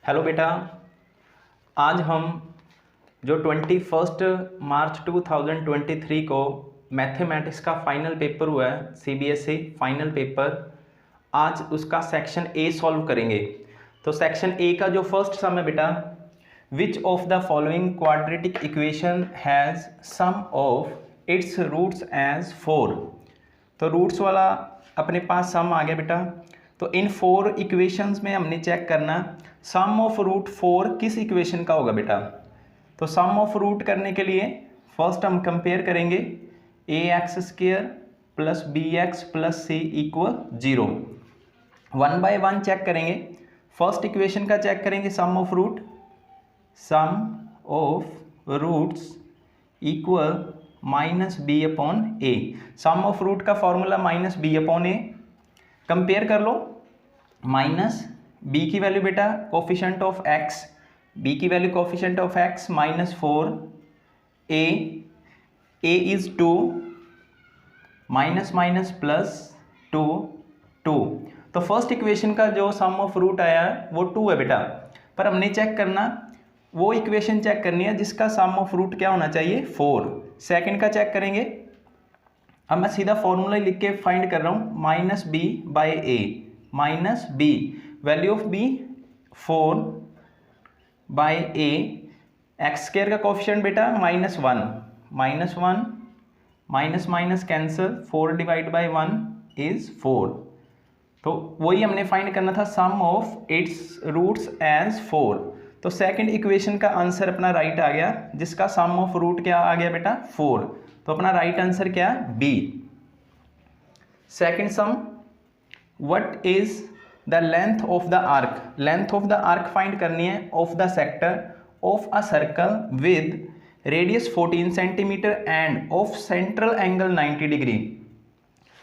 Hello बेटा, आज हम जो 21 मार्च 2023 को मैथमेटिक्स का फाइनल पेपर हुआ है, सीबीएसई फाइनल पेपर, आज उसका सेक्शन ए सॉल्व करेंगे। तो सेक्शन ए का जो फर्स्ट सम है बेटा, which of the following quadratic equation has sum of its roots as 4। तो रूट्स वाला अपने पास सम आ गया बेटा। तो इन 4 इक्वेशंस में हमने चेक करना सम ऑफ रूट 4 किस इक्वेशन का होगा बेटा। तो सम ऑफ रूट करने के लिए फर्स्ट हम कंपेयर करेंगे ax² plus bx plus c equal 0। 1 by 1 check करेंगे। फर्स्ट इक्वेशन का चेक करेंगे sum of roots equal minus B upon A. Sum of root का formula minus B upon A. Compare कर लो, माइनस बी की value बेटा coefficient of X, B की value coefficient of x minus 4, A is 2, minus minus plus 2, 2। तो first equation का जो सम of root आया है वो 2 है बेटा, पर हमने चेक करना वो इक्वेशन चेक करनी है जिसका सम ऑफ रूट क्या होना चाहिए 4। सेकंड का चेक करेंगे। अब मैं सीधा फॉर्मूला लिख के फाइंड कर रहा हूँ, minus b by a, minus b value of b 4 by a, x square का कोफिशिएंट बेटा minus 1, minus minus cancel, 4 divide by 1 is 4। तो वही हमने फाइंड करना था sum of its roots as 4। तो सेकंड इक्वेशन का आंसर अपना राइट आ गया, जिसका सम ऑफ रूट क्या आ गया बेटा 4। तो अपना राइट आंसर क्या है B. Second sum, what is the length of the arc. Length of the arc find करनी है of the sector of a circle with radius 14 centimetre and of central angle 90 degree.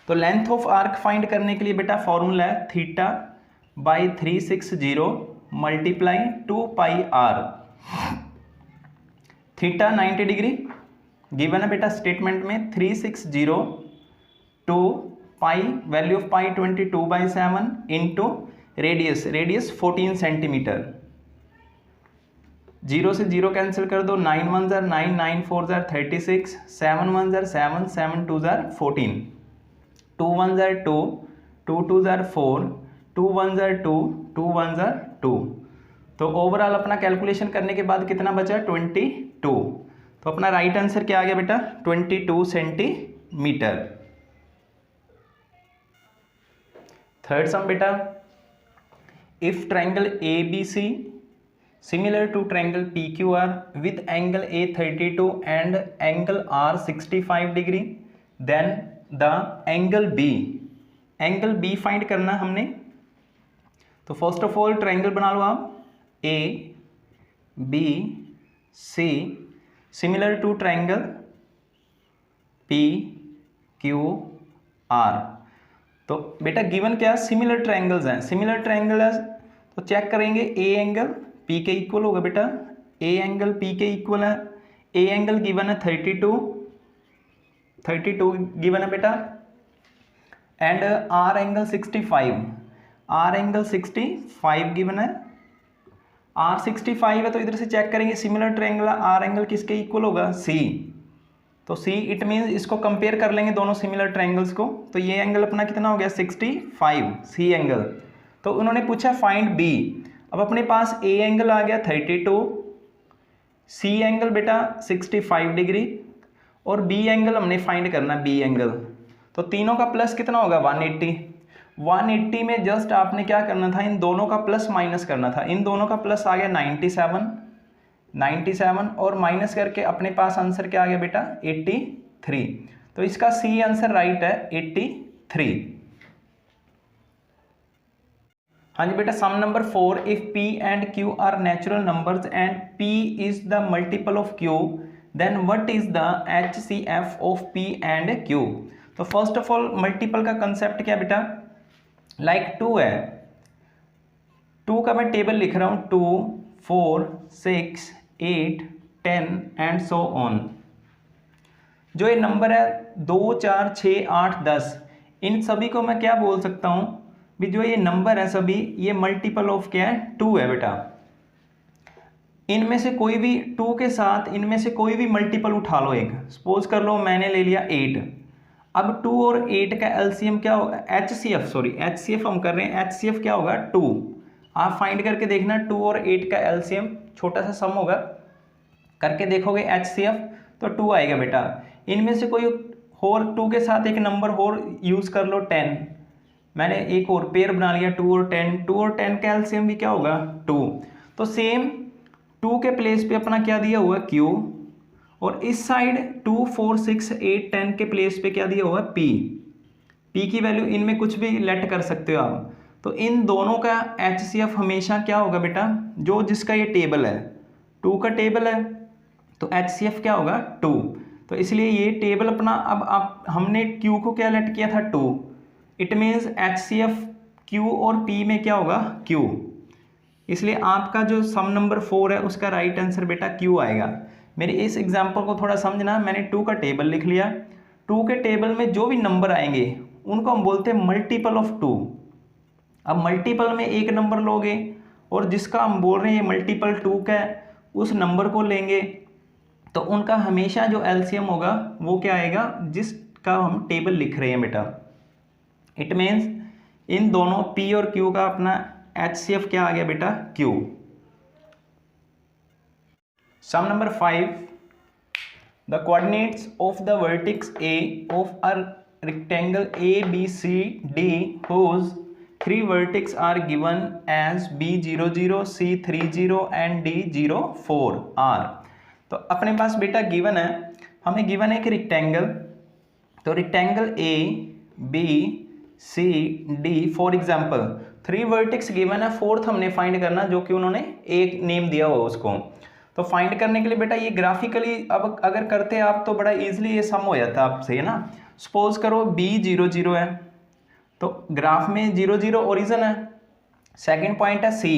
तो length of arc find करने के लिए बेटा formula है theta by 360 multiply 2 pi r. Theta 90 degree given है बेटा स्टेटमेंट में, 360 2 pi value of pi 22/7 into radius 14 centimetre. 0 से 0 कैंसिल कर दो, 9 1 jar 9, 9 4 jar 36, 7 1 jar 7, 7 2 jar 14, 2 1 jar 2, 2 2 jar 4, 2 1 jar 2, 2 1 jar 2। तो ओवरऑल अपना कैलकुलेशन करने के बाद कितना बचा 22। तो अपना राइट आंसर क्या आ गया बेटा 22 सेंटीमीटर। थर्ड सम बेटा, if triangle ABC similar to triangle PQR with angle A 32 and angle R 65 degree, then the angle B find करना हमने। तो फर्स्ट ऑफ ऑल ट्रायंगल बना लो आप, ABC similar to triangle PQR। तो बेटा गिवन क्या सिमिलर ट्रायंगल्स हैं, सिमिलर ट्रायंगल है तो चेक करेंगे ए एंगल पी के इक्वल होगा बेटा, ए एंगल पी के इक्वल है। ए एंगल गिवन है 32 गिवन है बेटा, एंड आर एंगल 65 गिवन है। आर 65 है तो इधर से चेक करेंगे सिमिलर ट्रायंगल आर एंगल किसके इक्वल होगा सी। तो सी इट मीन्स इसको कंपेयर कर लेंगे दोनों सिमिलर ट्रायंगल्स को। तो ये एंगल अपना कितना हो गया 65 सी एंगल। तो उन्होंने पूछा फाइंड बी। अब अपने पास ए एंगल आ गया 32, सी एंगल बेटा 65 डिग्री और बी एंगल हमने फाइंड करना बी एंगल। तो तीनों का प्लस कितना होगा 180 में जस्ट आपने क्या करना था इन दोनों का प्लस माइनस करना था। इन दोनों का प्लस आ गया 97 और माइनस करके अपने पास आंसर क्या आ गया बेटा 83। तो इसका सी आंसर राइट है 83। हाँ जी बेटा, sum number 4, if P and Q are natural numbers and P is the multiple of Q, then what is the HCF of P and Q। तो फर्स्ट ऑफ ऑल मल्टीपल का concept क्या बेटा, like 2 है, 2 का मैं table लिख रहा हूं 2 4 6 8 10 एंड सो ऑन। जो ये नंबर है 2 4 6 8 10, इन सभी को मैं क्या बोल सकता हूं भी, जो ये नंबर है सभी ये मल्टीपल ऑफ क्या है 2 है बेटा। इनमें से कोई भी 2 के साथ इनमें से कोई भी मल्टीपल उठा लो एक, सपोज कर लो मैंने ले लिया 8। अब 2 और 8 का एलसीएम क्या होगा, एचसीएफ हम कर रहे हैं, एचसीएफ क्या होगा 2। आप फाइंड करके देखना 2 और 8 का एलसीएम छोटा सा सम होगा, करके देखोगे एचसीएफ तो 2 आएगा बेटा। इनमें से कोई और 2 के साथ एक नंबर और यूज़ कर लो 10, मैंने एक और पेयर बना लिया 2 और 10, 2 और 10 का एलसीएम भी क्या होगा 2। तो सेम 2 के प्लेस पे अपना क्या दिया हुआ Q, और इस साइड 2, 4, 6, 8, 10 के प्लेस पे क्या दिया हुआ P। P की वैल्यू इनमें कुछ भी लेट कर सकते हो आप। तो इन दोनों का HCF हमेशा क्या होगा बेटा, जो जिसका ये टेबल है 2 का टेबल है तो HCF क्या होगा 2। तो इसलिए ये टेबल अपना, अब आप हमने Q को क्या लेट किया था 2, इट मीन्स HCF Q और P में क्या होगा Q। इसलिए आपका जो सम नंबर 4 है उसका राइट आंसर बेटा Q आएगा। मेरे इस एग्जाम्पल को थोड़ा समझना, मैंने 2 का टेबल लिख लिया, 2 के टेबल में जो भी नंबर आएंगे उनको हम बोलते हैं मल्टीपल ऑफ 2। अब मल्टीपल में एक नंबर लोगे और जिसका हम बोल रहे हैं मल्टीपल 2 का उस नंबर को लेंगे, तो उनका हमेशा जो एलसीएम होगा वो क्या आएगा, जिसका हम टेबल लिख रहे हैं बेटा। इट मीन्स इन दोनों P और Q का अपना HCF क्या आ गया बेटा Q। Sum number 5, the coordinates of the vertex A of a rectangle ABCD whose 3 vertices are given as B00, C30 and D04 are। तो अपने पास बेटा गिवन है, हमें गिवन है कि रेक्टेंगल, तो rectangle A B C D for example 3 vertex given है, fourth हमने फाइंड करना जो कि उन्होंने एक नेम दिया हुआ उसको। तो फाइंड करने के लिए बेटा ये ग्राफिकली अब अगर करते हैं आप तो बड़ा इजीली ये सम हो जाता है आपसे, है ना। सपोज करो B00 है, तो ग्राफ में 00 ओरिजिन है, सेकंड पॉइंट है C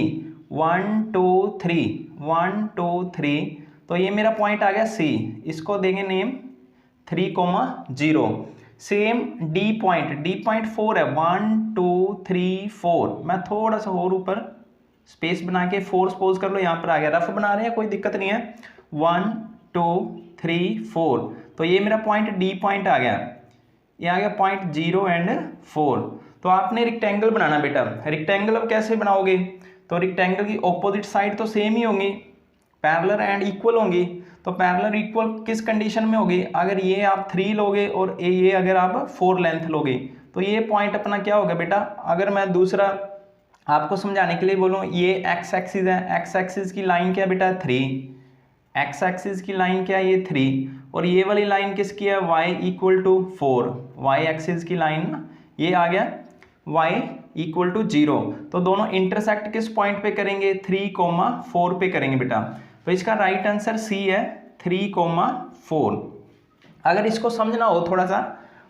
1 2 3 1 2 3, तो ये मेरा पॉइंट आ गया C, इसको देंगे नेम 3,0। सेम D पॉइंट 4 है 1 2 3 4, मैं थोड़ा सा और ऊपर स्पेस बना के 4 सपोज कर लो, यहाँ पर आ गया, रफ बना रहे हैं कोई दिक्कत नहीं है, 1 2 3 4, तो ये मेरा पॉइंट D पॉइंट आ गया, ये आ गया पॉइंट 0 एंड 4। तो आपने रेक्टेंगल बनाना बेटा, रेक्टेंगल अब कैसे बनाओगे, तो रेक्टेंगल की ऑपोजिट साइड तो सेम ही होंगी, पैरेलल एंड इक्वल होंगी। तो पैरेलल इक्वल किस कंडीशन में होगी, अगर ये आप 3 लोगे और ये अगर आप 4 लेंथ लोगे, तो ये पॉइंट अपना क्या होगा बेटा। अगर मैं दूसरा आपको समझाने के लिए बोलूँ, ये एक्स एक्सिस है, एक्स एक्सिस की लाइन क्या बेटा 3, एक्स एक्सिस की लाइन क्या है ये 3, और ये वाली लाइन किसकी है y equal to 4, y axis की लाइन ये आ गया y इक्वल टू 0। तो दोनों इंटरसेक्ट किस पॉइंट पे करेंगे 3,4 पे करेंगे बेटा। तो इसका राइट आंसर C है 3,4। अगर इसको समझना हो थोड़ा सा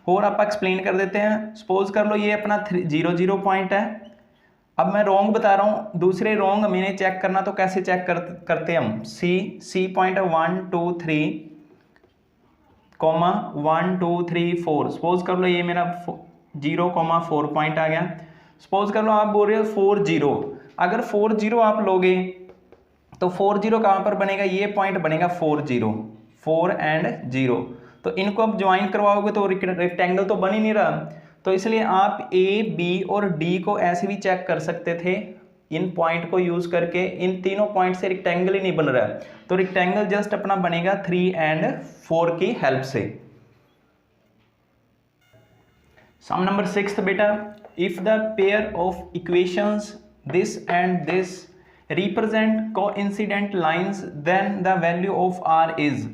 और आप एक्सप्लेन कर देते हैं। सपोज कर लो ये अपना 0 पॉइंट है, अब मैं रॉन्ग बता रहा हूँ, दूसरे रॉन्ग मैंने चेक करना, तो कैसे चेक करते हैं हम, C पॉइंट है 1 2 3 1 2 3 4। सपोज कर लो ये मेरा 0,4 पॉइंट आ गया। सपोज कर लो आप बोल रहे हो 4 0, अगर 4 0 आप लोगे तो 4 0 कहाँ पर बनेगा, ये पॉइंट बनेगा 4 0, 4 एंड 0। तो इनको आप ज्वाइन करवाओगे तो रेक्टेंगल तो बन ही नहीं रहा। तो इसलिए आप A B और D को ऐसे भी चेक कर सकते थे, इन पॉइंट को यूज करके, इन तीनों पॉइंट से रेक्टेंगल ही नहीं बन रहा है, तो रेक्टेंगल जस्ट अपना बनेगा 3 एंड 4 की हेल्प से। सम नंबर 6 बेटा, if the pair of equations this and this represent coincident lines then the value of R is.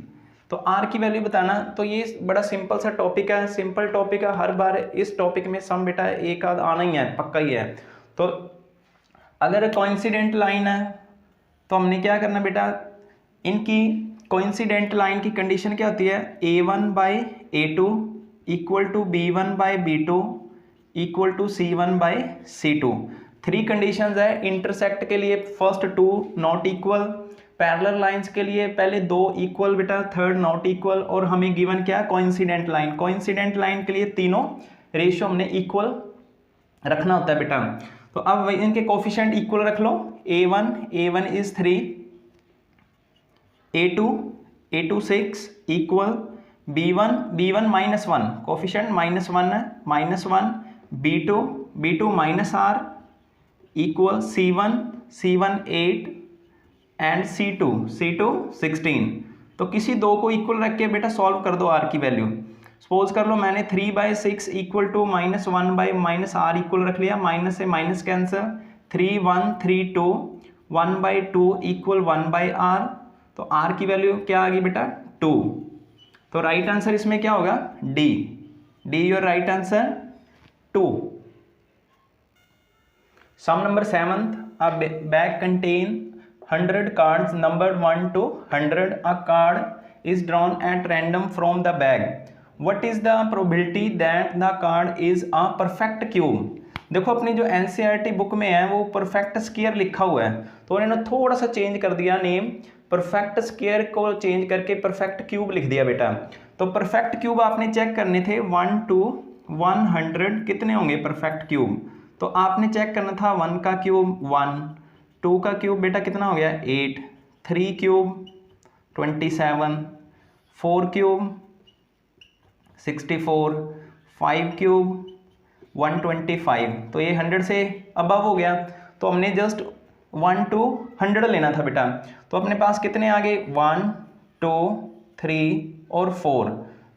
तो R की वैल्यू बताना, तो ये बड़ा सिंपल सा टॉपिक है, सिंपल टॉपिक है, हर बार इस टॉपिक में सम बेटा एक आध आना ही है, पक्का ही है। तो अगर कोइंसिडेंट लाइन है तो हमने क्या करना बेटा, इनकी कोइंसिडेंट लाइन की कंडीशन क्या होती है, A1 by A2 equal to B1 by B2 equal to C1 by C2। 3 conditions है। इंटरसेक्ट के लिए first 2 not equal, parallel lines के लिए पहले 2 इक्वल बेटा, थर्ड नॉट इक्वल, और हमें गिवन क्या कोइंसिडेंट लाइन, कोइंसिडेंट लाइन के लिए तीनों रेशियो हमने इक्वल रखना होता है बेटा। तो अब इनके कोफिशिएंट इक्वल रख लो, A1 is 3, A2 6 equal B1 minus one, coefficient minus one है, minus one, B2 minus R equal C1 8 and C2 16। तो किसी दो को इक्वल रख के बेटा सॉल्व कर दो R की वैल्यू। सपोज कर लो मैंने 3/6 इक्वल टू -1/-R इक्वल रख लिया, माइनस से माइनस कैंसिल, 3 1 3 2 1/2 इक्वल 1/R। तो R की वैल्यू क्या आ गई बेटा 2। तो राइट आंसर इसमें क्या होगा D your right answer 2। Sum number 7th, a bag contain 100 cards numbered 1 to 100. A card is drawn at random from the bag. What is the probability that the card is a perfect cube? देखो अपनी जो NCERT book में है वो perfect square लिखा हुआ है, तो उन्होंने थोड़ा सा चेंज कर दिया नेम, परफेक्ट स्क्वायर को चेंज करके परफेक्ट क्यूब लिख दिया बेटा। तो परफेक्ट क्यूब आपने चेक करने थे 1 to 100 कितने होंगे परफेक्ट क्यूब। तो आपने चेक करना था 1 का क्यूब 1, 2 का क्यूब बेटा कितना हो गया 8, 3 क्यूब 27, 4 क्यूब 64, 5 क्यूब 125। तो ये 100 से अबव हो गया, तो हमने जस्ट 1 to 100 लेना था बेटा। तो अपने पास कितने आ गए 1 2 3 और 4,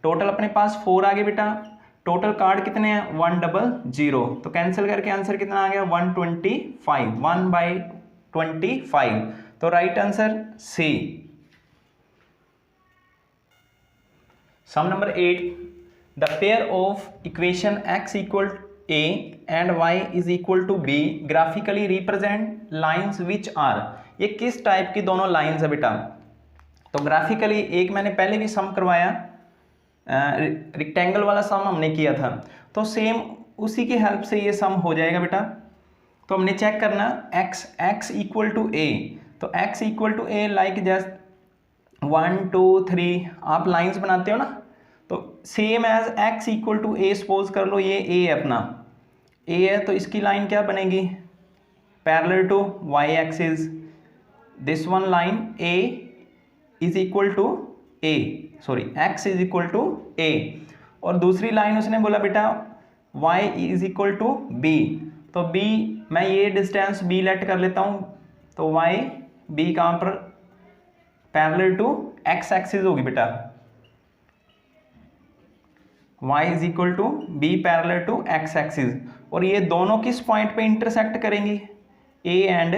टोटल अपने पास 4 आ गए बेटा। टोटल कार्ड कितने हैं 100, तो कैंसिल करके आंसर कितना आ गया 125, 1/25। तो right answer C. Sum number 8, the pair of equation x equal a and y is equal to b graphically represent lines which are. ये किस टाइप की दोनों लाइंस है बेटा। तो ग्राफिकली एक मैंने पहले भी सम करवाया, रेक्टेंगल वाला सम हमने किया था, तो सेम उसी की हेल्प से ये सम हो जाएगा बेटा। तो हमने चेक करना x इक्वल टू a, तो x equal to a like just 1 2 3 आप लाइंस बनाते हो ना, तो same as x equal to a suppose कर लो ये a है अपना, a है तो इसकी लाइन क्या बनेगी parallel to y axis, this one line a is equal to x is equal to a, और दूसरी लाइन उसने बोला बेटा y is equal to b, तो b मैं ये डिस्टेंस b लेट कर लेता हूँ, तो y b कहाँ पर पैरेलल टू x एक्सिस होगी बेटा, y is equal to b parallel to x axis, और ये दोनों किस पॉइंट पे इंटरसेक्ट करेंगी a एंड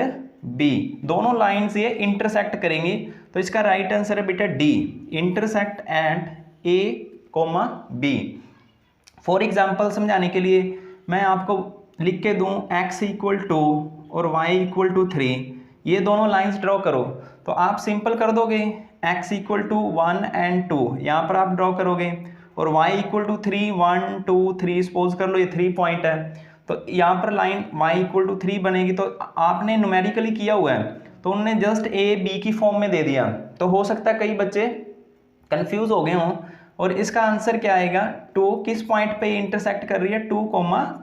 b, दोनों लाइंस ये इंटरसेक्ट करेंगी। तो इसका राइट आंसर है बेटा D, intersect at a, b। For example समझाने के लिए मैं आपको लिख के दूं x इक्वल टू और y इक्वल टू 3, ये दोनों लाइंस ड्रॉ करो, तो आप सिंपल कर दोगे x इक्वल टू 1 एंड 2 यहाँ पर आप ड्रॉ करोगे, और y इक्वल टू 3 1 2 3 सपोज कर लो ये 3 पॉइंट है, तो यहाँ पर लाइन y इक्वल टू 3 बनेगी। तो आपने न्यूमेरिकली किया हुआ है, तो उन्होंने जस्ट a b की फॉर्म में दे दिया, तो हो सकता है कई बच्चे कंफ्यूज हो गए हों। और इसका आंसर क्या आएगा 2 किस पॉइंट पे इंटरसेक्ट कर रही है 2,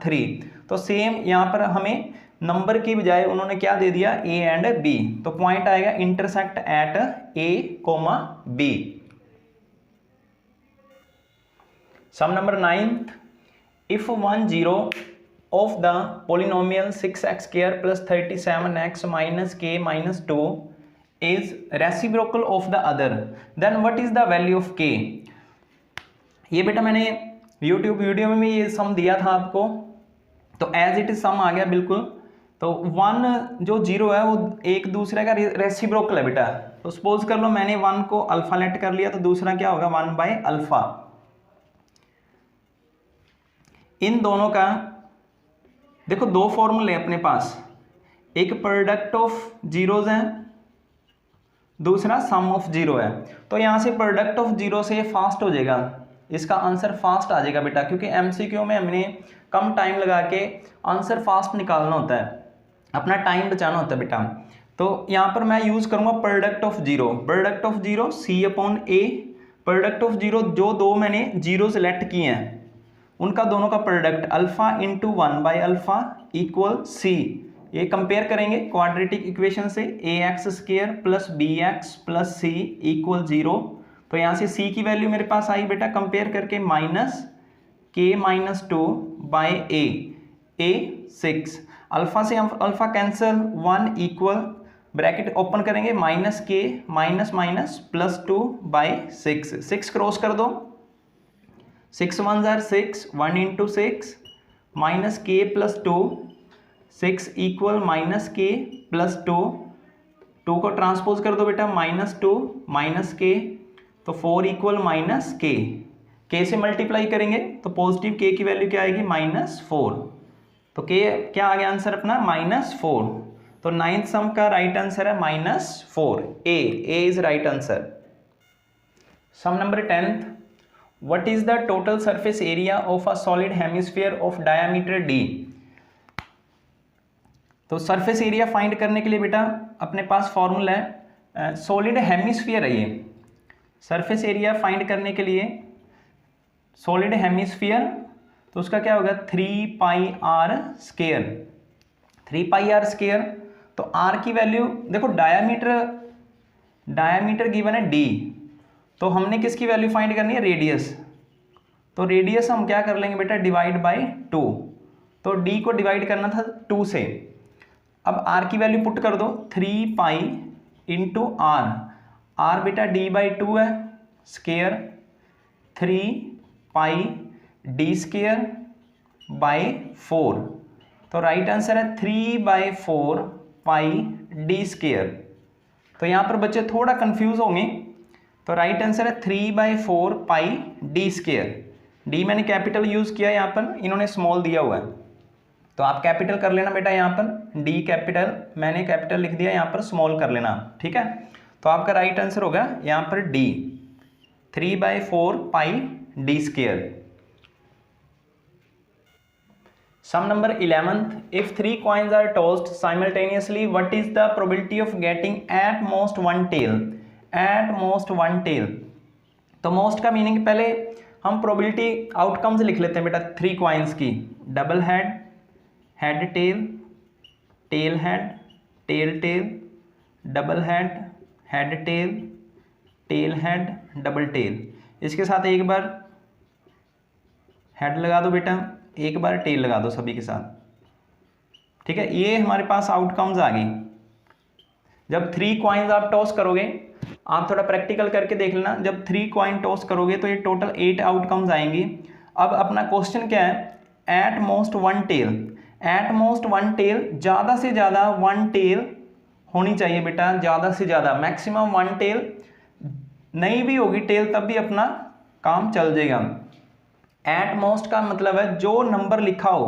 3, तो सेम यहाँ पर हमें नंबर की बजाय उन्होंने क्या दे दिया a एंड b, तो पॉइंट आएगा intersect at a, b। Sum number 9th, if 1 0 of the polynomial 6x square plus 37x minus k minus 2 is reciprocal of the other, then what is the value of k। ये बेटा मैंने YouTube video में भी ये सम दिया था आपको, तो एज इट इज सम आ गया बिल्कुल। तो 1 जो 0 है वो एक दूसरे का रेसिप्रोकल है बेटा, तो सपोज कर लो मैंने 1 को अल्फा लेट कर लिया, तो दूसरा क्या होगा 1/अल्फा। इन दोनों का देखो दो फॉर्मूले अपने पास, एक प्रोडक्ट ऑफ जीरोज है, दूसरा सम ऑफ जीरो है। तो यहाँ से प्रोडक्ट ऑफ जीरो से फास्ट हो जाएगा, इसका आंसर फास्ट आ जाएगा बेटा, क्योंकि एमसीक्यू में हमने कम टाइम लगा के आंसर फास्ट निकालना होता है, अपना टाइम बचाना होता है बेटा। तो यहाँ पर मैं यूज करूँगा product of zero, product of zero C/A, product of zero जो दो मैंने जीरो सेलेक्ट किए हैं उनका दोनों का प्रोडक्ट अल्फा इंटू 1/अल्फा इक्वल C, ये कंपेयर करेंगे क्वाड्रेटिक इक्वेशन से, ax² plus bx plus c equal 0। तो यहाँ से c की वैल्यू मेरे पास आई बेटा कंपेयर करके -k-2 बाई a 6। अल्फा से alpha cancel, 1 equal bracket open करेंगे -k माइनस +2 बाई 6। 6 क्रॉस कर दो, 6 1 jar 6, 1 into 6 -k plus 2, 6 equal -k plus 2, 2 को ट्रांसपोज कर दो बेटा -2 -k, तो 4 इक्वल -k, k से मल्टीप्लाई करेंगे तो पॉजिटिव k की वैल्यू क्या आएगी -4। तो k क्या आ गया आंसर अपना -4। तो 9th सम का राइट आंसर है -4, A is right answer. Sum number 10th, what is the total surface area of a solid hemisphere of diameter d। तो सरफेस एरिया फाइंड करने के लिए बेटा अपने पास फॉर्मूला है, सॉलिड हेमिस्फीयर है ये। सरफेस एरिया फाइंड करने के लिए सॉलिड हेमिस्फीयर, तो उसका क्या होगा 3πr²। 3πr², तो r की वैल्यू देखो, डायमीटर गिवन है d, तो हमने किसकी वैल्यू फाइंड करनी है, रेडियस। तो रेडियस हम क्या कर लेंगे बेटा डिवाइड बाय 2, तो d को डिवाइड करना था 2 से। अब r की वैल्यू पुट कर दो, 3π इंटू r बेटा d/2 है स्केयर, 3π d² बाई 4। तो राइट आंसर है 3/4 पाई d²। तो यहाँ पर बच्चे थोड़ा कंफ्यूज होंगे, तो राइट आंसर है 3/4 पाई d²। d मैंने कैपिटल यूज़ किया, यहाँ पर इन्होंने स्मॉल दिया हुआ है, तो आप कैपिटल कर लेना बेटा, यहाँ पर d कैपिटल, मैंने कैपिटल लिख दिया, यहाँ पर स्मॉल कर लेना, ठीक है। तो आपका राइट आंसर होगा यहाँ पर d, 3/4 pi d²। Sum number 11th, if 3 coins are tossed simultaneously, what is the probability of getting at most one tail? At most one tail, तो most का मीनिंग पहले हम प्रोबेबिलिटी आउटकम्स लिख लेते हैं बेटा 3 कॉइन्स की, double head, head tail, tail head, tail tail, double head, head tail, tail head, double tail. इसके साथ एक बार हेड लगा दो बेटा, एक बार टेल लगा दो सभी के साथ, ठीक है। ये हमारे पास आउटकम्स आ गई। जब 3 कॉइन्स आप टॉस करोगे, आप थोड़ा प्रैक्टिकल करके देख लेना, जब 3 कॉइन टॉस करोगे तो ये टोटल 8 आउटकम्स आएंगी। अब अपना क्वेश्चन क्या है, at most one tail. At most one tail, ज़्यादा से ज़्यादा वन टेल होनी चाहिए बेटा, ज़्यादा से ज़्यादा, मैक्सिमम वन टेल। नहीं भी होगी टेल तब भी अपना काम चल जाएगा। एट मोस्ट का मतलब है जो नंबर लिखा हो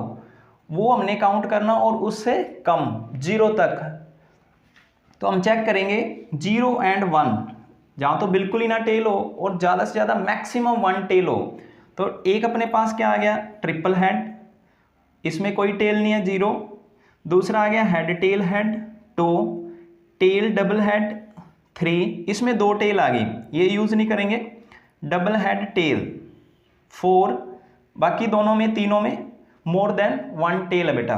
वो हमने काउंट करना और उससे कम, 0 तक। तो हम चेक करेंगे 0 एंड 1, जहाँ तो बिल्कुल ही ना टेल हो और ज़्यादा से ज़्यादा मैक्सिमम 1 टेल हो। तो एक अपने पास क्या आ गया, ट्रिपल हेड, इसमें कोई टेल नहीं है, 0। दूसरा आ गया head tail head, 2, tail double head 3, इसमें 2 टेल आ गई, ये यूज़ नहीं करेंगे। डबल हेड टेल 4, बाकी दोनों में, तीनों में मोर देन 1 टेल है बेटा।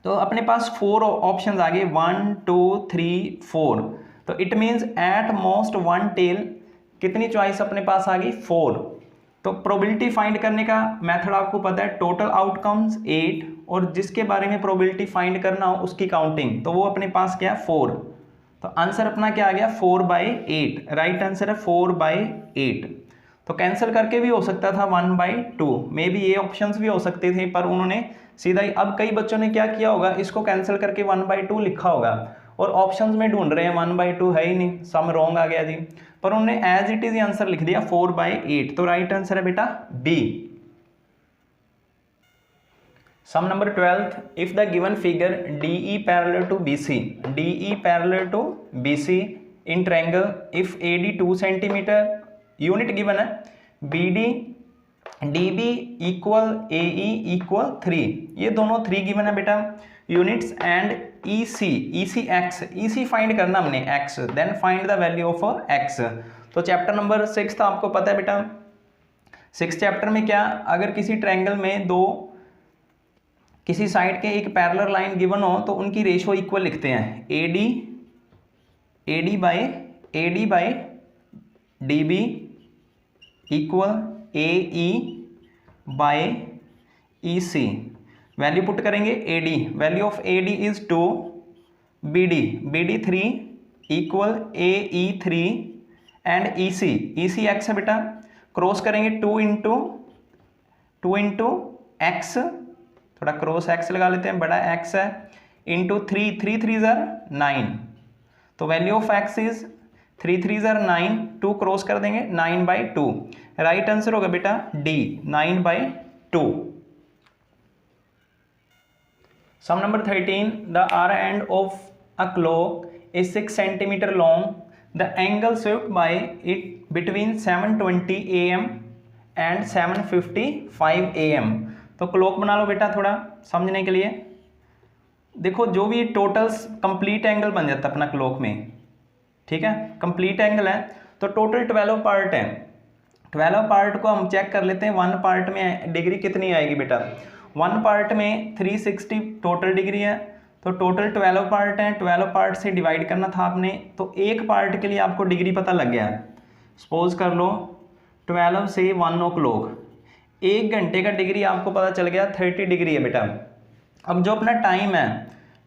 तो अपने पास 4 ऑप्शंस आ गए, 1 2 3 4। तो it means at most 1 tail, कितनी चॉइस अपने पास आ गई, 4। तो प्रोबेबिलिटी फाइंड करने का मेथड आपको पता है, टोटल आउटकम्स 8 और जिसके बारे में प्रोबेबिलिटी फाइंड करना हो उसकी काउंटिंग, तो वो अपने पास क्या है 4। तो आंसर अपना क्या आ गया 4/8, राइट आंसर है 4/8। तो कैंसिल करके भी हो सकता था 1/2, मे बी ये ऑप्शंस भी हो सकते थे, पर उन्होंने सीधा ही, अब कई बच्चों ने क्या किया होगा, इसको कैंसिल करके 1/2 लिखा होगा और ऑप्शंस में ढूंढ रहे हैं 1/2 है ही नहीं, सम रॉन्ग आ गया जी, पर उन्होंने एज इट इज आंसर लिख दिया 4/8। तो राइट आंसर है बेटा B. Sum number 12th, if the given figure DE parallel to BC, DE parallel to BC in triangle, if AD 2 centimetre, unit given है, BD DB equal AE equal 3, ये दोनों 3 गिवन है बेटा, units and EC x, EC find करना हमने x, then find the value of x। तो chapter number 6 था, आपको पता है बेटा 6 चैप्टर में क्या, अगर किसी ट्रायंगल में 2 किसी साइड के एक पैरेलल लाइन गिवन हो तो उनकी रेशो इक्वल लिखते हैं, AD by DB equal AE by EC। Value put करेंगे AD, value of AD is 2, BD 3 equal AE 3 and EC x है बेटा, क्रॉस करेंगे 2 इंटू x, थोड़ा क्रॉस x लगा लेते हैं, बड़ा x है, इंटू 3 3 ज़र 9, तो वैल्यू ऑफ x इज 3 ज़र 9, 2 क्रॉस कर देंगे 9/2, राइट आंसर होगा बेटा D 9/2। Sum number 13, the hour hand of a clock is 6 centimeter long. The angle swept by it between 7:20 AM and 7:55 AM। तो क्लॉक बना लो बेटा थोड़ा समझने के लिए। देखो जो भी टोटल कंप्लीट एंगल बन जाता है अपना क्लॉक में, ठीक है, कंप्लीट एंगल है तो टोटल 12 पार्ट है। 12 पार्ट को हम चेक कर लेते हैं, 1 पार्ट में डिग्री कितनी आएगी बेटा। 1 पार्ट में 360 टोटल डिग्री है, तो टोटल 12 पार्ट हैं, 12 पार्ट से डिवाइड करना था आपने, तो एक पार्ट के लिए आपको डिग्री पता लग गया। सपोज कर लो 12 से 1 o'clock, 1 घंटे का डिग्री आपको पता चल गया 30 डिग्री है बेटा। अब जो अपना टाइम है,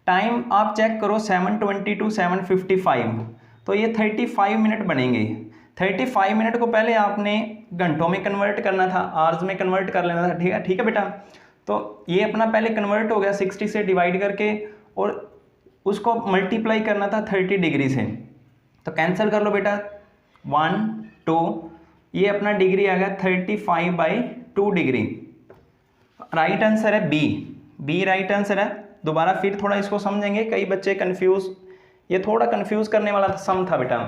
टाइम आप चेक करो 7:20 to 7:55, तो ये 35 मिनट बनेंगे। 35 मिनट को पहले आपने घंटों में कन्वर्ट करना था, आवर्स में कन्वर्ट कर लेना था, ठीक है बेटा। तो ये अपना पहले कन्वर्ट हो गया 60 से डिवाइड करके, और उसको मल्टीप्लाई करना था 30 डिग्री से, तो कैंसिल कर लो बेटा 1 2, ये अपना डिग्री आ गया 35/2 डिग्री। राइट आंसर है बी राइट आंसर है। दोबारा फिर थोड़ा इसको समझेंगे, कई बच्चे कंफ्यूज, ये थोड़ा कंफ्यूज करने वाला सम था बेटा,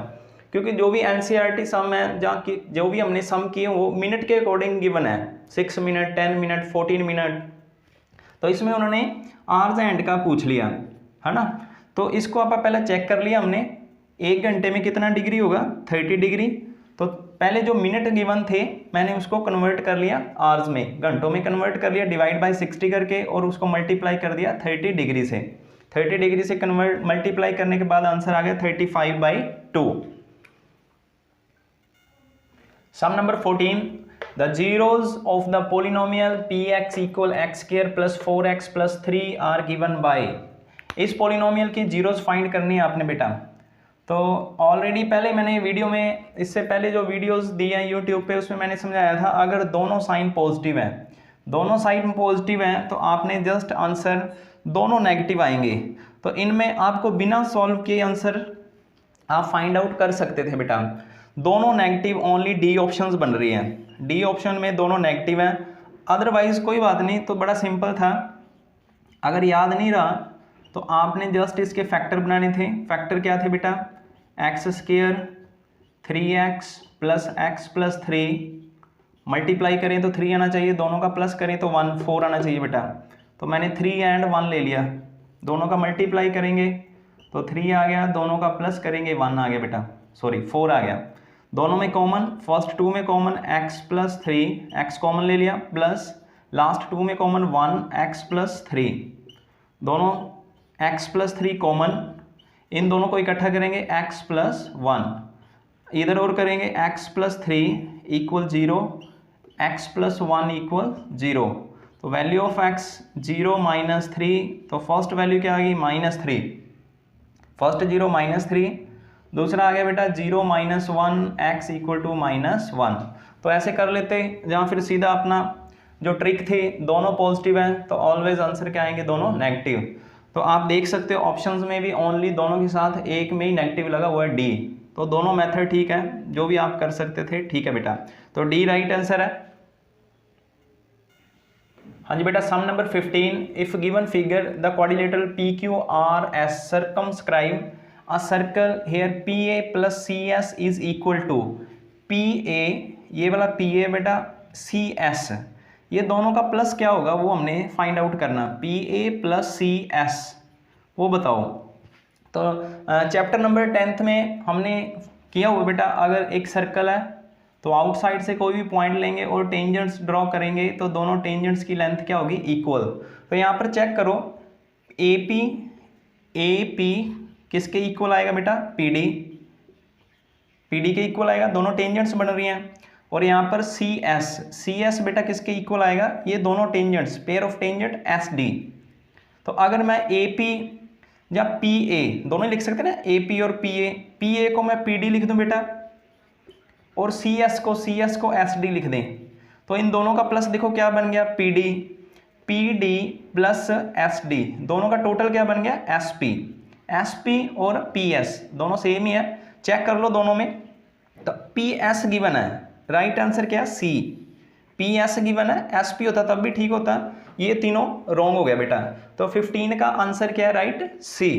क्योंकि जो भी NCERT सम है, जहाँ की जो भी हमने सम किए वो मिनट के अकॉर्डिंग गिवन है, 6 मिनट 10 मिनट 14 मिनट, तो इसमें उन्होंने आवर्स एंड का पूछ लिया है ना। तो इसको आप पहले चेक कर लिया हमने, 1 घंटे में कितना डिग्री होगा 30 डिग्री, तो पहले जो मिनट गिवन थे मैंने उसको कन्वर्ट कर लिया आवर्स में, घंटों में कन्वर्ट कर लिया डिवाइड बाय 60 करके, और उसको मल्टीप्लाई कर दिया 30 डिग्री से। 30 डिग्री से कन्वर्ट मल्टीप्लाई करने के बाद आंसर आ गया 35/2। सम number 14, the zeros of the polynomial px equal x square plus 4x plus 3 are given by। इस पोलिनोमियल की जीरोस फाइंड करनी है आपने बेटा। तो ऑलरेडी पहले मैंने वीडियो में, इससे पहले जो वीडियोस दी हैं यूट्यूब पे, उसमें मैंने समझाया था, अगर दोनों साइन पॉजिटिव हैं, दोनों साइन पॉजिटिव हैं, तो आपने जस्ट आंसर दोनों नेगेटिव आएंगे, तो इनमें आपको बिना सॉल्व किए आंसर आप फाइंड आउट कर सकते थे बेटा। दोनों नेगेटिव, ओनली डी ऑप्शंस बन रही हैं, डी ऑप्शन में दोनों नेगेटिव हैं, अदरवाइज कोई बात नहीं। तो बड़ा सिंपल था, अगर याद नहीं रहा तो आपने जस्ट इसके फैक्टर बनाने थे। फैक्टर क्या थे बेटा, x² 3x plus x plus 3, multiply करें तो 3 आना चाहिए, दोनों का प्लस करें तो 1 4 आना चाहिए बेटा। तो मैंने 3 and 1 ले लिया, दोनों का मल्टीप्लाई करेंगे तो 3 आ गया, दोनों का प्लस करेंगे 1 आ गया बेटा, सॉरी 4 आ गया। दोनों में कॉमन, फर्स्ट 2 में common x plus 3, x common ले लिया, प्लस लास्ट 2 में कॉमन 1 x प्लस 3, दोनों x प्लस 3 कॉमन, इन दोनों को इकट्ठा करेंगे x प्लस 1, इधर और करेंगे x plus 3 equal 0, x plus 1 equal 0। तो वैल्यू ऑफ x 0 माइनस 3, तो फर्स्ट वैल्यू क्या आ गई -3, फर्स्ट 0 -3, दूसरा आ गया बेटा 0 माइनस 1 x इक्वल टू -1। तो ऐसे कर लेते, जहाँ फिर सीधा अपना जो ट्रिक थी, दोनों पॉजिटिव हैं तो ऑलवेज आंसर क्या आएंगे, दोनों नेगेटिव। तो आप देख सकते हो ऑप्शंस में भी ओनली दोनों के साथ एक में ही नेगेटिव लगा हुआ है डी, तो दोनों मेथड ठीक है, जो भी आप कर सकते थे ठीक है बेटा। तो डी राइट आंसर है। हाँ जी बेटा, sum number 15, if given figure the quadrilateral PQRS circumscribe a circle here PA plus CS is equal to PA, ये वाला PA बेटा CS, ये दोनों का प्लस क्या होगा वो हमने फाइंड आउट करना, PA प्लस CS वो बताओ। तो चैप्टर नंबर 10th में हमने किया हुआ बेटा, अगर एक सर्कल है तो आउटसाइड से कोई भी पॉइंट लेंगे और टेंजेंट्स ड्रॉ करेंगे तो दोनों टेंजेंट्स की लेंथ क्या होगी, इक्वल। तो यहाँ पर चेक करो, ए पी किसके इक्वल आएगा बेटा, पी डी के इक्वल आएगा, दोनों टेंजेंट्स बन रही हैं। और यहाँ पर सी एस बेटा किसके इक्वल आएगा, ये दोनों tangents, pair of tangent S D. तो अगर मैं ए पी या पी ए दोनों लिख सकते हैं ना, ए पी और पी ए को मैं पी डी लिख दूं बेटा, और सी एस को एस डी लिख दें, तो इन दोनों का प्लस देखो क्या बन गया, P D plus S D, दोनों का टोटल क्या बन गया, एस पी और पी एस दोनों सेम ही है, चेक कर लो दोनों में। तो पी एस गिवन है, राइट आंसर क्या है, सी। पी एस गिवन है, एस पी होता तब भी ठीक होता, ये तीनों रॉन्ग हो गया बेटा। तो 15 का आंसर क्या है, राइट, सी।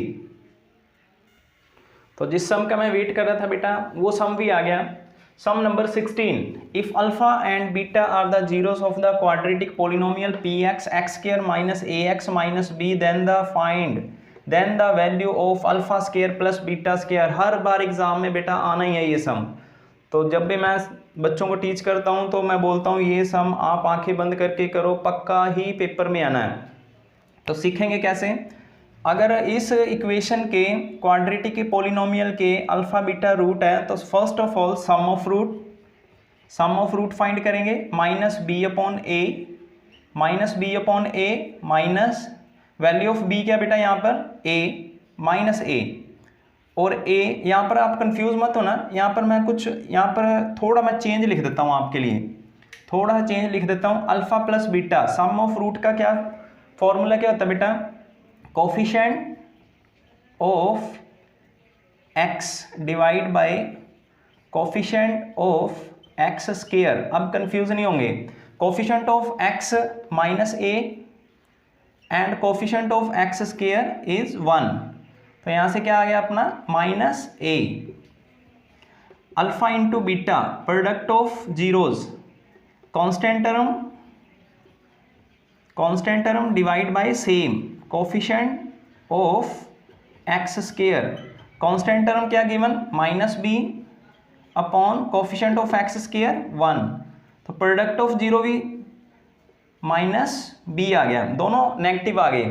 तो जिस सम का मैं वेट कर रहा था बेटा वो सम भी आ गया। Sum number 16, if alpha and beta are the zeros of the quadratic polynomial P X X square minus A X minus B then the value of alpha square plus beta square. हर बार exam में बेटा आना ही है ये सम। तो जब भी मैं बच्चों को टीच करता हूँ तो मैं बोलता हूँ ये सम आप आंखें बंद करके करो, पक्का ही पेपर में आना है। तो सीखेंगे कैसे, अगर इस इक्वेशन के क्वाड्रेटिक के पोलिनोमियल के अल्फा बीटा रूट है तो first of all sum of root find करेंगे, minus B upon A minus value of B क्या बेटा यहाँ पर, ए माइनस ए, और ए यहाँ पर आप कंफ्यूज मत होना, यहाँ पर मैं कुछ यहाँ पर थोड़ा मैं चेंज लिख देता हूँ आपके लिए, थोड़ा चेंज लिख देता हूँ। Alpha plus beta, sum of root का क्या फॉर्मूला क्या होता है बेटा, coefficient of x divide by coefficient of x square. अब कंफ्यूज नहीं होंगे, coefficient of x minus a and coefficient of x square is 1। तो यहां से क्या आ गया अपना, minus a. Alpha into beta, product of zeros, constant term divide by same coefficient of x square. Constant term क्या given, minus B upon coefficient of x square 1। तो product of zero भी माइनस बी आ गया, दोनों negative आ गए।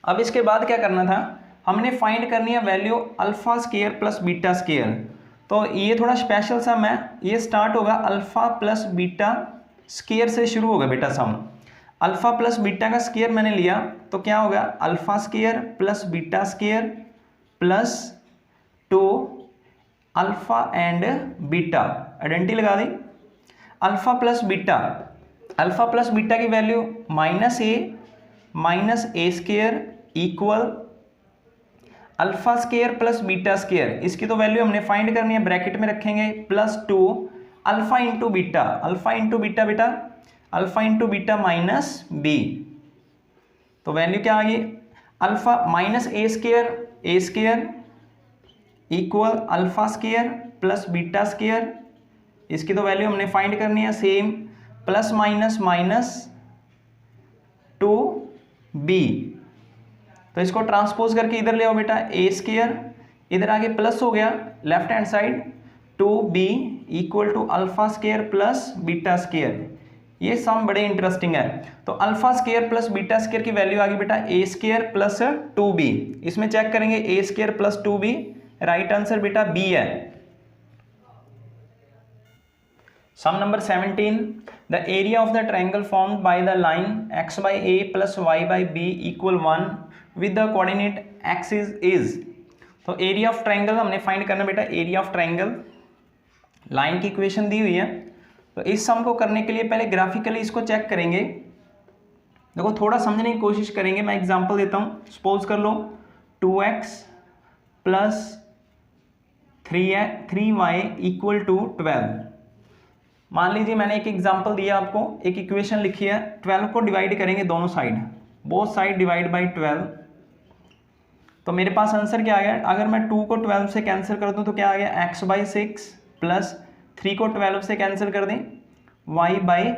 अब इसके बाद क्या करना था, हमने फाइंड करनी है value alpha square plus beta square. तो ये थोड़ा स्पेशल सम है, ये स्टार्ट होगा अल्फा प्लस बीटा स्क्वायर से शुरू होगा बेटा सम। अल्फा प्लस बीटा का स्क्वायर मैंने लिया तो क्या होगा, alpha square plus beta square plus 2 alpha and beta, identity लगा दी। अल्फा प्लस बीटा की value minus A square equal alpha square plus beta square, इसकी तो वैल्यू हमने फाइंड करनी है, ब्रैकेट में रखेंगे प्लस 2 अल्फा इंटू बीटा बेटा, alpha into beta minus B. तो वैल्यू क्या आ गई, alpha minus A square equal alpha square plus beta square, इसकी तो वैल्यू हमने फाइंड करनी है सेम, प्लस माइनस 2b। तो इसको ट्रांसपोज करके इधर ले आओ बेटा, ए स्क्वायर इधर आगे प्लस हो गया left hand side, 2b equal to alpha square plus beta square. ये सम बड़े इंटरेस्टिंग है। तो alpha square plus beta square की वैल्यू आ गई बेटा ए स्क्वायर प्लस 2b। इसमें चेक करेंगे A square plus 2b, right answer बेटा बी है। Sum number 17, the area of the triangle formed by the line x by a plus y by b equal 1 with the coordinate x is. तो area of triangle हमने find करना बेटा, area of triangle, line की equation दी हुई है। तो इस सम को करने के लिए पहले ग्राफिकली इसको चेक करेंगे, देखो थोड़ा समझने की कोशिश करेंगे। मैं एग्जांपल देता हूँ, सपोज कर लो 2x plus 3y equal to 12। मान लीजिए मैंने एक एग्जांपल दिया आपको, एक इक्वेशन लिखी है, 12 को डिवाइड करेंगे दोनों side, both side divide by 12। तो मेरे पास आंसर क्या आ गया, अगर मैं 2 को 12 से कैंसिल कर दूं तो क्या आ गया, x बाई 6 प्लस 3 को 12 से कैंसिल कर दें, y बाई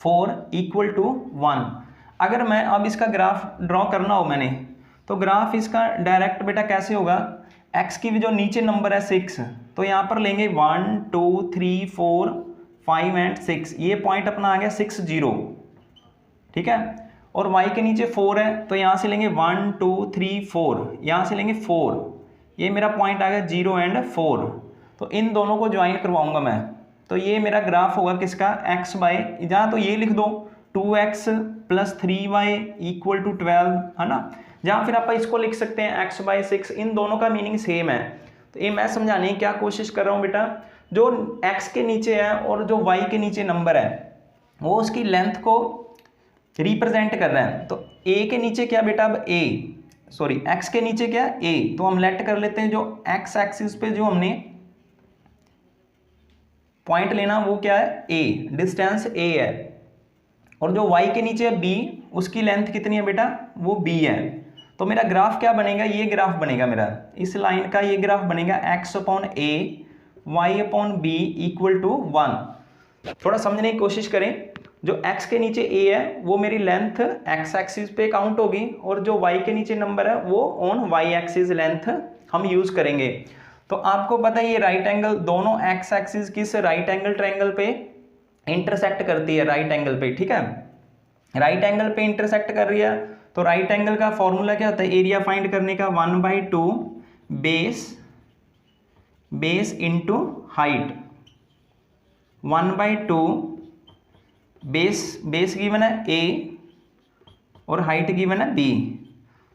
4 इक्वल टू 1। अगर मैं अब इसका ग्राफ ड्रॉ करना हो मैंने, तो ग्राफ इसका डायरेक्ट बेटा कैसे होगा, एक्स की जो नीचे नंबर है 6, तो यहाँ पर लेंगे 1 2 3 4 5 एंड 6, ये पॉइंट अपना आ गया 6 0, ठीक है। और y के नीचे 4 है, तो यहाँ से लेंगे 1 2 3 4, यहाँ से लेंगे 4, ये मेरा पॉइंट आ गया 0 एंड 4। तो इन दोनों को ज्वाइन करवाऊंगा मैं, तो ये मेरा ग्राफ होगा किसका, x बाय, जहाँ तो ये लिख दो 2x + 3y = 12, है ना। जहाँ फिर आप इसको लिख सकते हैं x/6, इन दोनों का मीनिंग सेम है। तो ये मैं समझाने की क्या कोशिश कर रहा हूँ बेटा, जो x के नीचे है और जो y के नीचे नंबर है वो उसकी लेंथ को रिप्रेजेंट कर रहा है। तो a के नीचे क्या बेटा, अब x के नीचे क्या a, तो हम लेट कर लेते हैं जो x एक्सिस पे जो हमने पॉइंट लेना वो क्या है a, डिस्टेंस a है। और जो y के नीचे है b, उसकी लेंथ कितनी है बेटा, वो b है। तो मेरा ग्राफ क्या बनेगा, ये ग्राफ बनेगा मेरा, इस लाइन का ये ग्राफ बनेगा x/a y/b = 1। थोड़ा समझने की कोशिश करें, जो x के नीचे a है वो मेरी लेंथ x एक्सिस पे काउंट होगी, और जो y के नीचे नंबर है वो ऑन y एक्सिस लेंथ हम यूज करेंगे। तो आपको पता है ये राइट एंगल, दोनों x एक्सिस किस राइट एंगल ट्रायंगल पे इंटरसेक्ट करती है, राइट एंगल पे, ठीक है। राइट एंगल पे इंटरसेक्ट कर रही है, तो राइट एंगल का फॉर्मूला क्या होता है, एरिया फाइंड करने का 1/2 base into height, 1/2 base given है a और हाइट गिवन है b।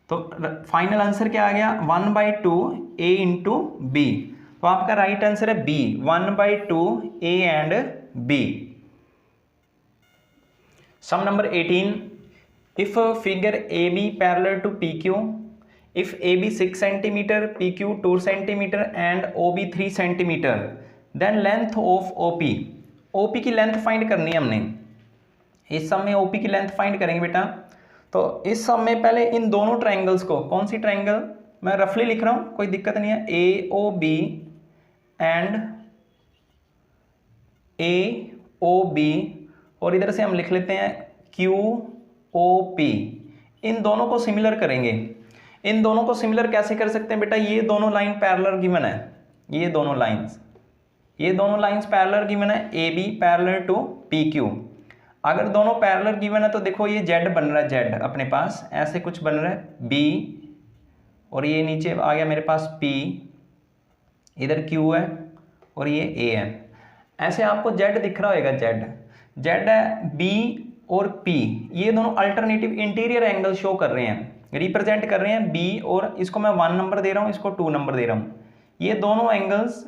तो फाइनल आंसर क्या आ गया, 1/2 a इंटू b। तो आपका राइट आंसर है b, 1/2 a and b। Sum number 18, if figure AB parallel to PQ, if AB 6 cm, PQ 2 cm and OB 3 cm, then length of OP की length find करनी है हमने। इस सम में OP की लेंथ फाइंड करेंगे बेटा। तो इस सम में पहले इन दोनों ट्रायंगल्स को, कौन सी ट्रायंगल, मैं रफली लिख रहा हूँ, कोई दिक्कत नहीं है, AOB एंड AOB, और इधर से हम लिख लेते हैं QOP, इन दोनों को सिमिलर करेंगे। इन दोनों को सिमिलर कैसे कर सकते हैं बेटा, ये दोनों लाइन पैरेलल गिवन है, ये दोनों लाइंस पैरेलल गिवन है, AB पैरेलल टू PQ। अगर दोनों पैरेलल गिवन है तो देखो ये Z बन रहा है, Z अपने पास ऐसे कुछ बन रहा है B, और ये नीचे आ गया मेरे पास P, इधर Q है और ये A है। ऐसे आपको Z दिख रहा होगा, Z है, B और P, ये दोनों अल्टरनेटिव इंटीरियर एंगल शो कर रहे हैं, रिप्रेजेंट कर रहे हैं B, और इसको मैं 1 नंबर दे रहा हूँ, इसको 2 नंबर दे रहा हूँ। ये दोनों एंगल्स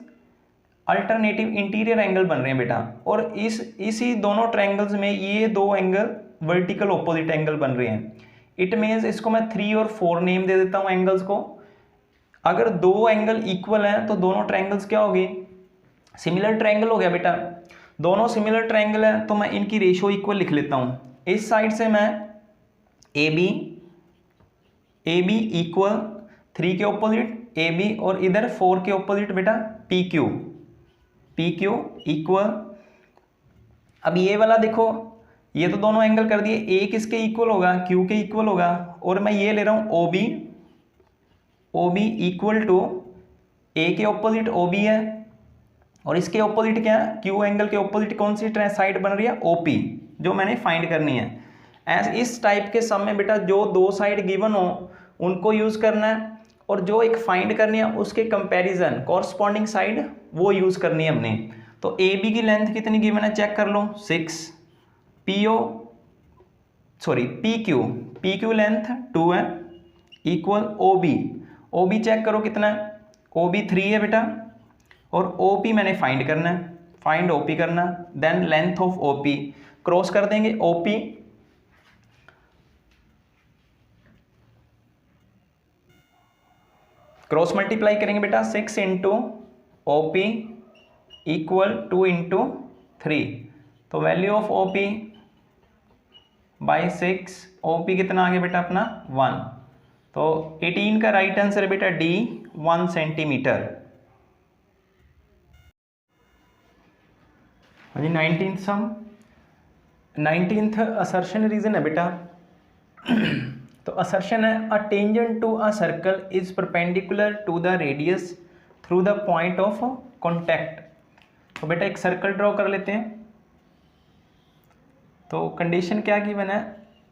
अल्टरनेटिव इंटीरियर एंगल बन रहे हैं बेटा। और इसी दोनों ट्रायंगल्स में ये दो एंगल वर्टिकल ऑपोजिट एंगल बन रहे हैं। इट मीन्स इसको मैं 3 और 4 नेम दे देता हूँ एंगल्स को। अगर दो एंगल इक्वल हैं तो दोनों ट्रायंगल्स क्या होगी, सिमिलर ट्रायंगल हो गया बेटा। दोनों सिमिलर ट्रायंगल है तो मैं इनकी रेशियो इक्वल लिख लेता हूँ। इस साइड से मैं AB इक्वल 3 के ऑपोजिट AB, और इधर 4 के ऑपोजिट बेटा PQ इक्वल, अब ये वाला देखो, ये तो दोनों एंगल कर दिए, A किसके इक्वल होगा, Q के इक्वल होगा, और मैं ये ले रहा हूँ OB इक्वल टू A के ऑपोजिट OB है, और इसके ऑपोजिट क्या है, Q एंगल के ऑपोजिट कौन सी साइड बन रही है, OP, जो मैंने फाइंड करनी है। इस टाइप के सम में बेटा जो दो साइड गिवन हो उनको यूज करना है, और जो एक फाइंड करनी है उसके कंपैरिजन कॉरस्पॉन्डिंग साइड वो यूज करनी है हमने। तो AB की लेंथ कितनी गिवन है, चेक कर लो 6, PQ लेंथ 2 है, इक्वल OB चेक करो कितना है, OB 3 है बेटा, और OP मैंने फाइंड करना है, फाइंड OP करना, then length of OP cross कर देंगे, OP क्रॉस मल्टीप्लाई करेंगे बेटा, 6 इंटू OP इक्वल 2 इंटू 3, तो value of OP by 6, OP कितना आ गया बेटा अपना 1। तो 18 का राइट आंसर है बेटा D, 1 सेंटीमीटर। हाँ जी, 19th सम, 19th असर्शन रीजन है बेटा। तो असर्शन है a tangent to a circle is perpendicular to the radius through the point of contact. तो बेटा एक सर्कल ड्रॉ कर लेते हैं। तो कंडीशन क्या गिवन है,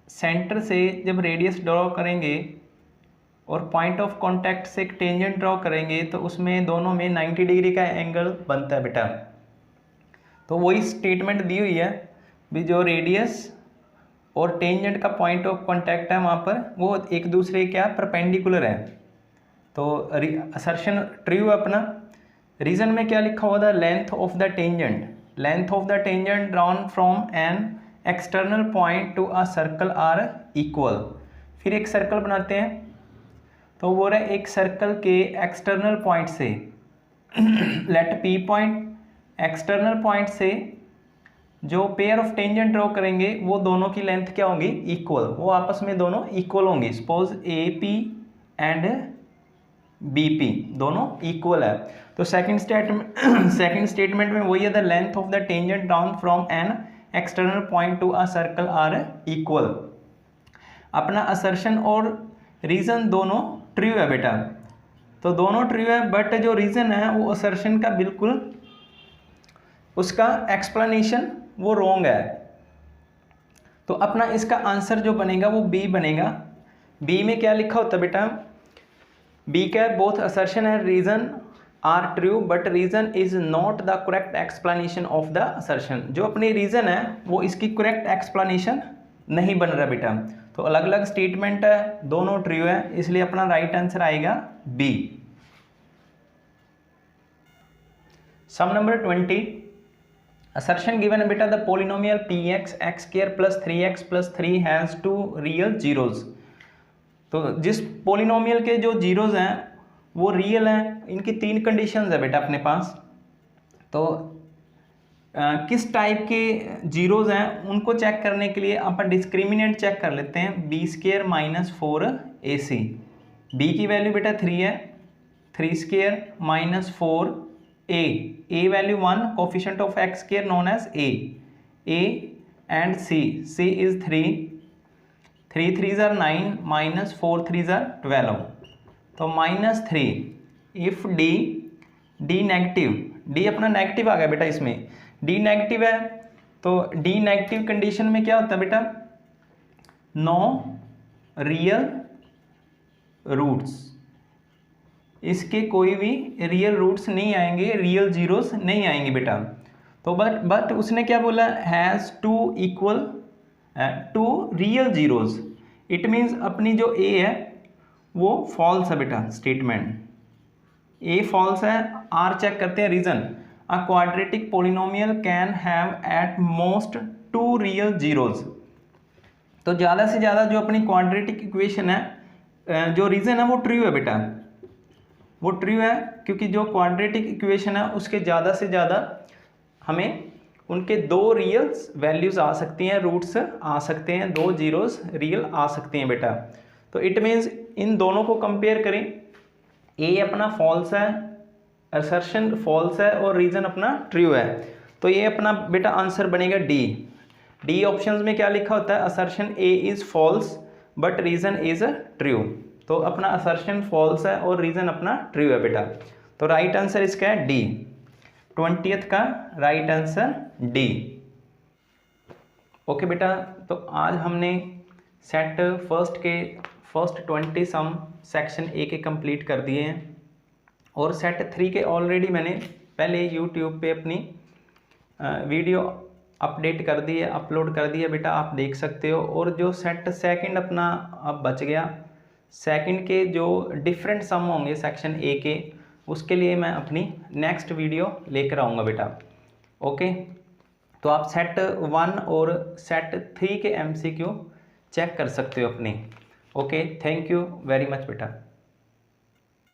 सेंटर से जब रेडियस ड्रॉ करेंगे और पॉइंट ऑफ कॉन्टैक्ट से एक टेंजेंट ड्रॉ करेंगे तो उसमें दोनों में 90 डिग्री का एंगल बनता है बेटा। तो वही स्टेटमेंट दी हुई है भी जो रेडियस और टेंजेंट का पॉइंट ऑफ कॉन्टैक्ट है वहाँ पर वो एक दूसरे क्या परपेंडिकुलर है। तो असर्शन ट्रू है अपना। रीजन में क्या लिखा हुआ था, length of the tangent drawn from an external point to a circle are equal. फिर एक सर्कल बनाते हैं, तो वो रहे एक सर्कल के एक्सटर्नल पॉइंट से let P point, external point से जो पेयर ऑफ टेंजेंट ड्रॉ करेंगे वो दोनों की लेंथ क्या होंगी, इक्वल, वो आपस में दोनों इक्वल होंगी। Suppose A P and B P दोनों इक्वल है। तो सेकंड स्टेटमेंट में वही है, the length of the tangent drawn from an external point to a circle are equal. अपना असर्शन और रीजन दोनों ट्रू है बेटा। तो दोनों ट्रू है, बट जो रीजन है वो असर्शन का बिल्कुल उसका एक्सप्लेनेशन वो रॉन्ग है। तो अपना इसका आंसर जो बनेगा वो बी बनेगा। बी में क्या लिखा होता है बेटा, बी का both assertion and reason are true but reason is not the correct explanation of the assertion. जो अपनी रीजन है वो इसकी करेक्ट एक्सप्लेनेशन नहीं बन रहा बेटा। तो अलग अलग स्टेटमेंट है, दोनों ट्रू है, इसलिए अपना राइट आंसर आएगा B. Sum number 20, assertion given बेटा the polynomial px x square plus 3x plus 3 has two real zeros। तो जिस पोलिनोमियल के जो जीरोज हैं वो रियल हैं, इनकी तीन कंडीशंस है बेटा अपने पास। तो किस टाइप के जीरोज हैं उनको चेक करने के लिए अपन डिस्क्रिमिनेंट चेक कर लेते हैं। B square minus 4ac, b की वैल्यू बेटा 3 है, 3 square minus 4a value 1, coefficient of x square known as a and c is 3 3 are 9 minus 4 3 are 12। तो minus 3 if D negative, D अपना नेगेटिव आ गया बेटा, इसमें डी नेगेटिव है। तो डी नेगेटिव कंडीशन में क्या होता है बेटा, नो रियल रूट्स, इसके कोई भी रियल रूट्स नहीं आएंगे, रियल जीरोस नहीं आएंगे बेटा। तो बट उसने क्या बोला, has two equal to real zeros, it means अपनी जो ए है वो फॉल्स है बेटा। स्टेटमेंट ए फॉल्स है। आर चेक करते हैं reason, a quadratic polynomial can have at most 2 real zeros. तो ज़्यादा से ज़्यादा जो अपनी क्वाड्रेटिक इक्वेशन है, जो रीजन है वो ट्रू है बेटा, वो ट्रू है, क्योंकि जो क्वाड्रेटिक इक्वेशन है उसके ज़्यादा से ज़्यादा हमें उनके 2 रियल वैल्यूज़ आ सकती हैं, रूट्स आ सकते हैं, 2 जीरोस रियल आ सकते हैं बेटा। तो इट मीन्स इन दोनों को कंपेयर करें, ए अपना फॉल्स है, असर्शन फॉल्स है और रीजन अपना ट्रू है। तो ये अपना बेटा आंसर बनेगा डी ऑप्शंस में क्या लिखा होता है, assertion A is false but reason is true. तो अपना असर्शन फॉल्स है और रीजन अपना ट्रू है बेटा। तो राइट आंसर इसका है डी, 20th का राइट आंसर डी। ओके बेटा, तो आज हमने set first 20 sum section A के कंप्लीट कर दिए हैं और सेट 3 के ऑलरेडी मैंने पहले यूट्यूब पे अपनी वीडियो अपडेट कर दी है, अपलोड कर दी है बेटा, आप देख सकते हो। और जो सेट सेकंड अपना अब बच गया, सेकंड के जो डिफरेंट सम होंगे सेक्शन ए के, उसके लिए मैं अपनी नेक्स्ट वीडियो लेकर आऊँगा बेटा। ओके, तो आप सेट 1 और सेट 3 के MCQ चेक कर सकते हो अपनी। Okay, thank you very much बेटा।